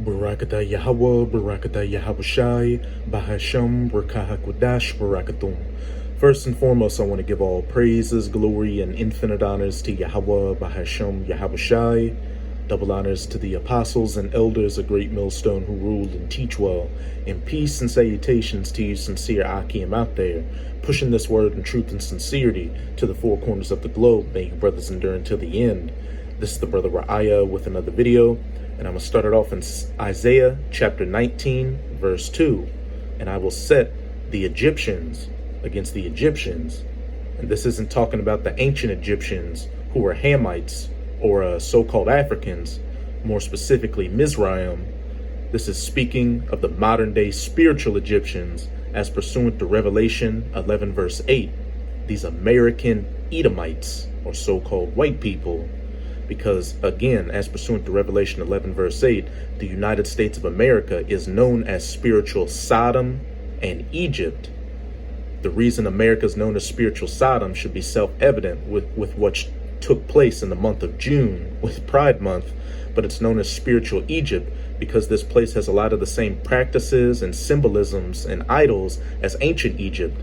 Barakatah Yahweh, Barakatah Yahawashi, Bahasham, Rakahakwadash, Barakatum. First and foremost, I want to give all praises, glory, and infinite honors to Yahweh, Bahasham, Yahawashi. Double honors to the apostles and elders, a great millstone who ruled and teach well. And peace and salutations to you sincere Akim out there, pushing this word in truth and sincerity to the four corners of the globe. May you brothers endure until the end. This is the brother Ra'aya with another video, and I'm going to start it off in Isaiah chapter 19, verse 2. And I will set the Egyptians against the Egyptians. And this isn't talking about the ancient Egyptians who were Hamites or so-called Africans, more specifically Mizraim. This is speaking of the modern-day spiritual Egyptians as pursuant to Revelation 11, verse 8, these American Edomites, or so-called white people. Because, again, as pursuant to Revelation 11, verse 8, the United States of America is known as spiritual Sodom and Egypt. The reason America is known as spiritual Sodom should be self-evident with what took place in the month of June with Pride Month, but it's known as spiritual Egypt because this place has a lot of the same practices and symbolisms and idols as ancient Egypt.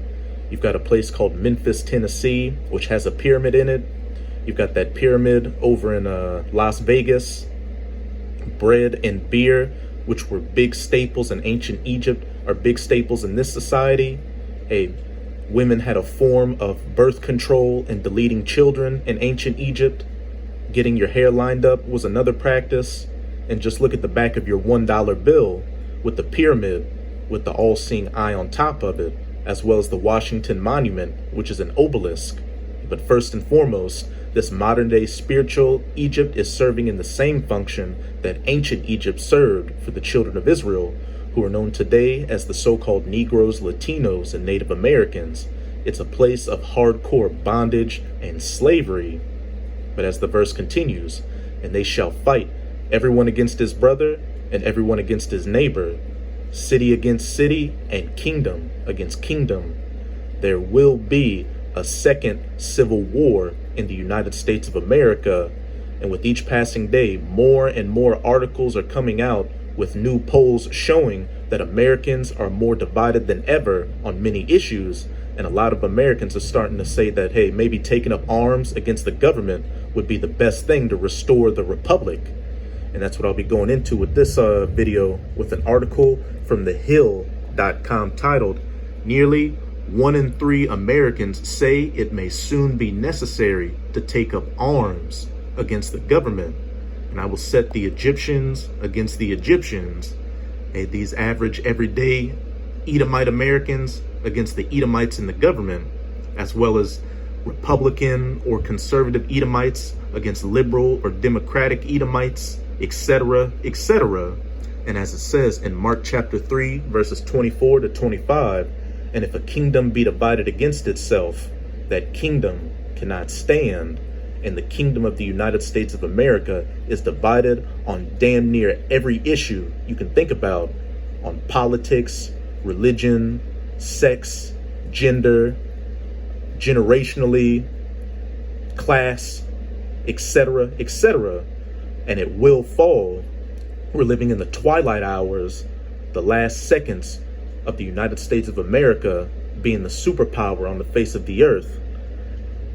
You've got a place called Memphis, Tennessee, which has a pyramid in it. You've got that pyramid over in Las Vegas. Bread and beer, which were big staples in ancient Egypt, are big staples in this society. Women had a form of birth control and deleting children in ancient Egypt. Getting your hair lined up was another practice. And just look at the back of your $1 bill with the pyramid with the all-seeing eye on top of it, as well as the Washington Monument, which is an obelisk. But first and foremost, this modern-day spiritual Egypt is serving in the same function that ancient Egypt served for the children of Israel, who are known today as the so-called Negroes, Latinos, and Native Americans. It's a place of hardcore bondage and slavery. But as the verse continues, and they shall fight, everyone against his brother and everyone against his neighbor, city against city and kingdom against kingdom. There will be a second civil war in the United States of America, and with each passing day, more and more articles are coming out with new polls showing that Americans are more divided than ever on many issues, and a lot of Americans are starting to say that, hey, maybe taking up arms against the government would be the best thing to restore the republic. And that's what I'll be going into with this video, with an article from thehill.com titled, "Nearly 1 in 3 Americans say it may soon be necessary to take up arms against the government. And I will set the Egyptians against the Egyptians," these average, everyday Edomite Americans against the Edomites in the government, as well as Republican or conservative Edomites against liberal or Democratic Edomites, etc., etc. And as it says in Mark chapter 3, verses 24 to 25, "And if a kingdom be divided against itself, that kingdom cannot stand. And the kingdom of the United States of America is divided on damn near every issue you can think about, on politics, religion, sex, gender, generationally, class, etc., etc. And it will fall. We're living in the twilight hours, the last seconds of the United States of America being the superpower on the face of the earth.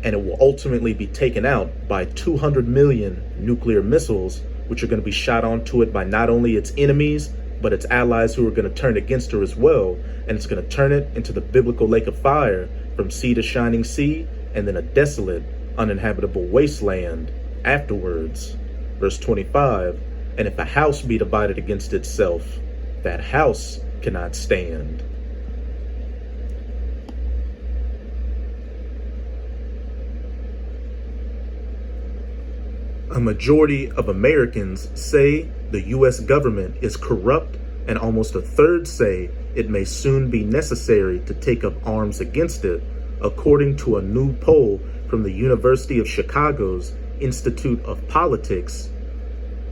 And it will ultimately be taken out by 200 million nuclear missiles, which are going to be shot onto it by not only its enemies, but its allies who are going to turn against her as well. And it's going to turn it into the biblical lake of fire, from sea to shining sea, and then a desolate, uninhabitable wasteland afterwards. Verse 25, "And if a house be divided against itself, that house cannot stand." A majority of Americans say the U.S. government is corrupt, and almost a third say it may soon be necessary to take up arms against it, according to a new poll from the University of Chicago's Institute of Politics.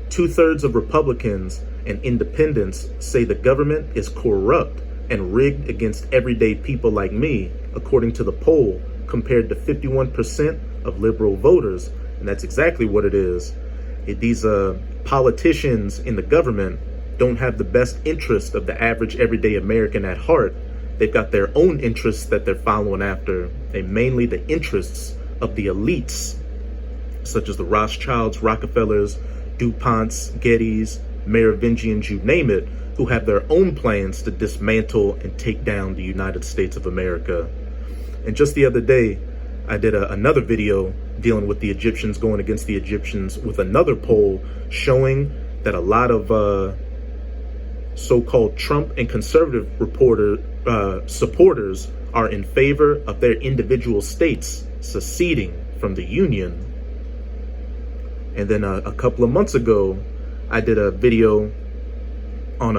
2/3 of Republicans and independents say the government is corrupt and rigged against everyday people like me, according to the poll, compared to 51% of liberal voters. And that's exactly what it is. These politicians in the government don't have the best interest of the average everyday American at heart. They've got their own interests that they're following after, and mainly the interests of the elites, such as the Rothschilds, Rockefellers, DuPonts, Gettys, Merovingians, you name it, who have their own plans to dismantle and take down the United States of America. And just the other day, I did another video dealing with the Egyptians going against the Egyptians with another poll showing that a lot of so-called Trump and conservative supporters are in favor of their individual states seceding from the Union. And then a couple of months ago, I did a video on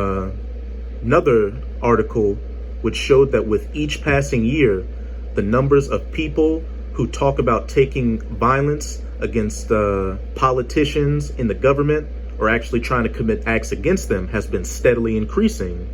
another article which showed that with each passing year, the numbers of people who talk about taking violence against politicians in the government or actually trying to commit acts against them has been steadily increasing.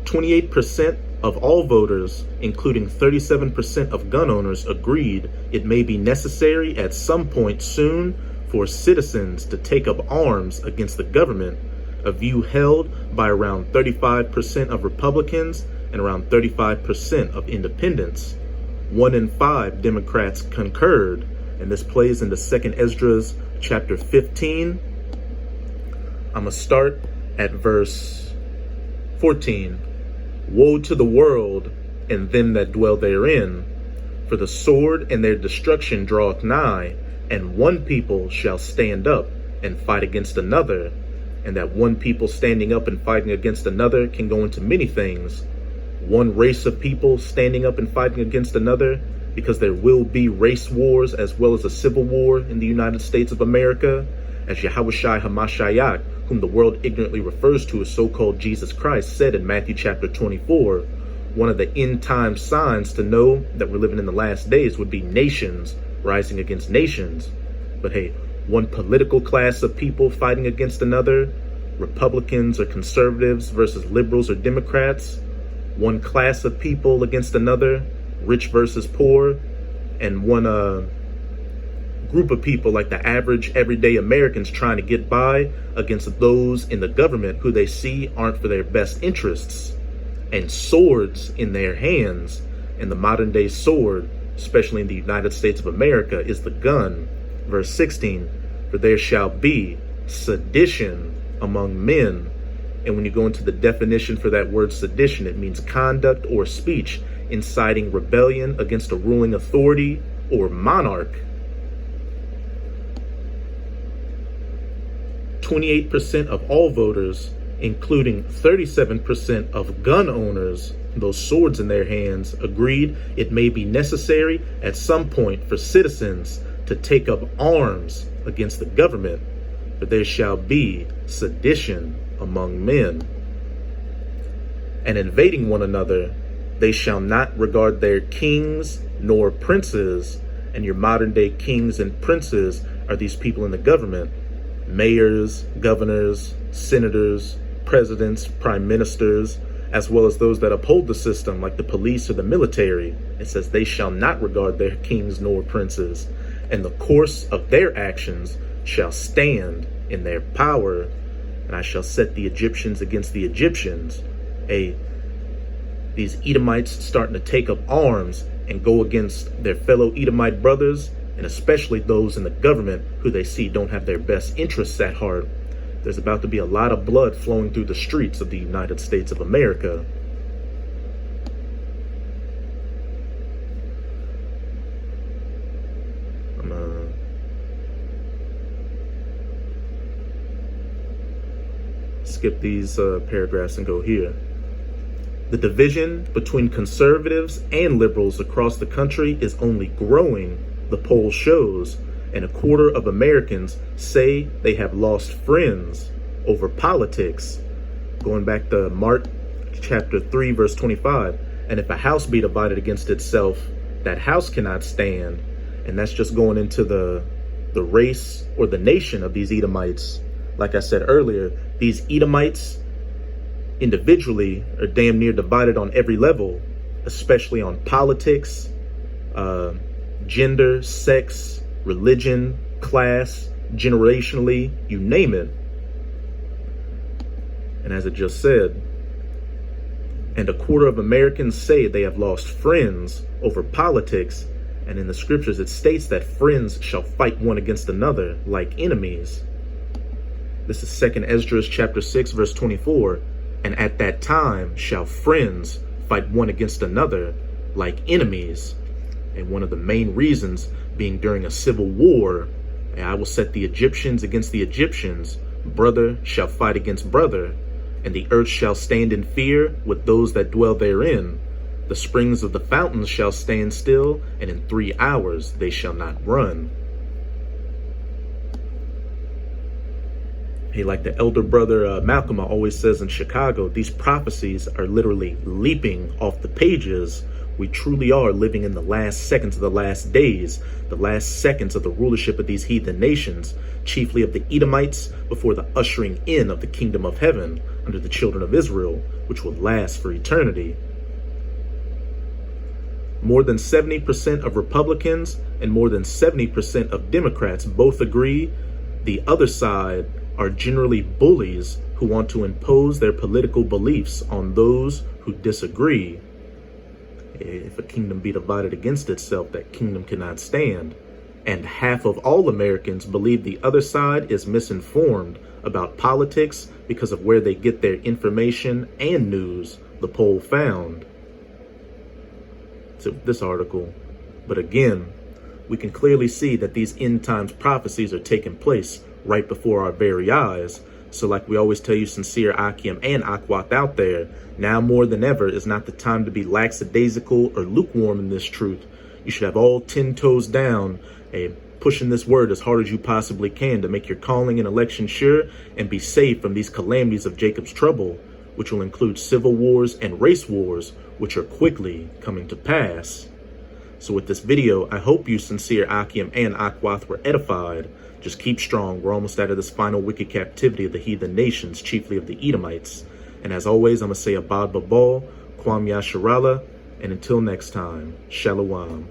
28% of all voters, including 37% of gun owners, agreed it may be necessary at some point soon for citizens to take up arms against the government, a view held by around 35% of Republicans and around 35% of independents. 1 in 5 Democrats concurred, and this plays into 2 Esdras chapter 15. I'm going to start at verse 14. Woe to the world and them that dwell therein, for the sword and their destruction draweth nigh, and one people shall stand up and fight against another, and that one people standing up and fighting against another can go into many things. One race of people standing up and fighting against another, because there will be race wars as well as a civil war in the United States of America, as Yahushua HaMashiach, whom the world ignorantly refers to as so-called Jesus Christ, said in Matthew chapter 24, one of the end time signs to know that we're living in the last days would be nations rising against nations. But hey, one political class of people fighting against another, Republicans or conservatives versus liberals or Democrats, one class of people against another, rich versus poor, and one group of people like the average everyday Americans trying to get by against those in the government who they see aren't for their best interests, and swords in their hands. And the modern day sword, especially in the United States of America, is the gun. Verse 16, for there shall be sedition among men. And when you go into the definition for that word sedition, it means conduct or speech inciting rebellion against a ruling authority or monarch. 28% of all voters, including 37% of gun owners, those swords in their hands, agreed it may be necessary at some point for citizens to take up arms against the government, but there shall be sedition among men. And invading one another, they shall not regard their kings nor princes. And your modern day kings and princes are these people in the government: mayors, governors, senators, presidents, prime ministers, as well as those that uphold the system like the police or the military. It says they shall not regard their kings nor princes, and the course of their actions shall stand in their power. And I shall set the Egyptians against the Egyptians. These Edomites starting to take up arms and go against their fellow Edomite brothers, and especially those in the government who they see don't have their best interests at heart. There's about to be a lot of blood flowing through the streets of the United States of America. I'm gonna skip these paragraphs and go here. The division between conservatives and liberals across the country is only growing, the poll shows, and a quarter of Americans say they have lost friends over politics. Going back to Mark chapter 3, verse 25, and if a house be divided against itself, that house cannot stand. And that's just going into the race or the nation of these Edomites. Like I said earlier, these Edomites individually are damn near divided on every level, especially on politics, gender, sex, religion, class, generationally, you name it. And as it just said, and a quarter of Americans say they have lost friends over politics. And in the scriptures, it states that friends shall fight one against another like enemies. This is 2 Esdras chapter 6, verse 24. And at that time shall friends fight one against another like enemies. And one of the main reasons being during a civil war, and I will set the Egyptians against the Egyptians, brother shall fight against brother, and the earth shall stand in fear with those that dwell therein. The springs of the fountains shall stand still, and in 3 hours they shall not run. Hey, like the elder brother Malcolm always says in Chicago, these prophecies are literally leaping off the pages. We truly are living in the last seconds of the last days, the last seconds of the rulership of these heathen nations, chiefly of the Edomites, before the ushering in of the kingdom of heaven under the children of Israel, which will last for eternity. More than 70% of Republicans and more than 70% of Democrats both agree the other side are generally bullies who want to impose their political beliefs on those who disagree. If a kingdom be divided against itself, that kingdom cannot stand. And half of all Americans believe the other side is misinformed about politics because of where they get their information and news, the poll found. So this article. But again, we can clearly see that these end times prophecies are taking place right before our very eyes. So like we always tell you, sincere Akim and Aquath out there, now more than ever is not the time to be lackadaisical or lukewarm in this truth. You should have all 10 toes down and pushing this word as hard as you possibly can to make your calling and election sure and be saved from these calamities of Jacob's trouble, which will include civil wars and race wars, which are quickly coming to pass. So with this video, I hope you, sincere Akim and Aquath, were edified. Just keep strong. We're almost out of this final wicked captivity of the heathen nations, chiefly of the Edomites. And as always, I'm going to say Abad Babal, Kwam Yasharala, and until next time, Shalom.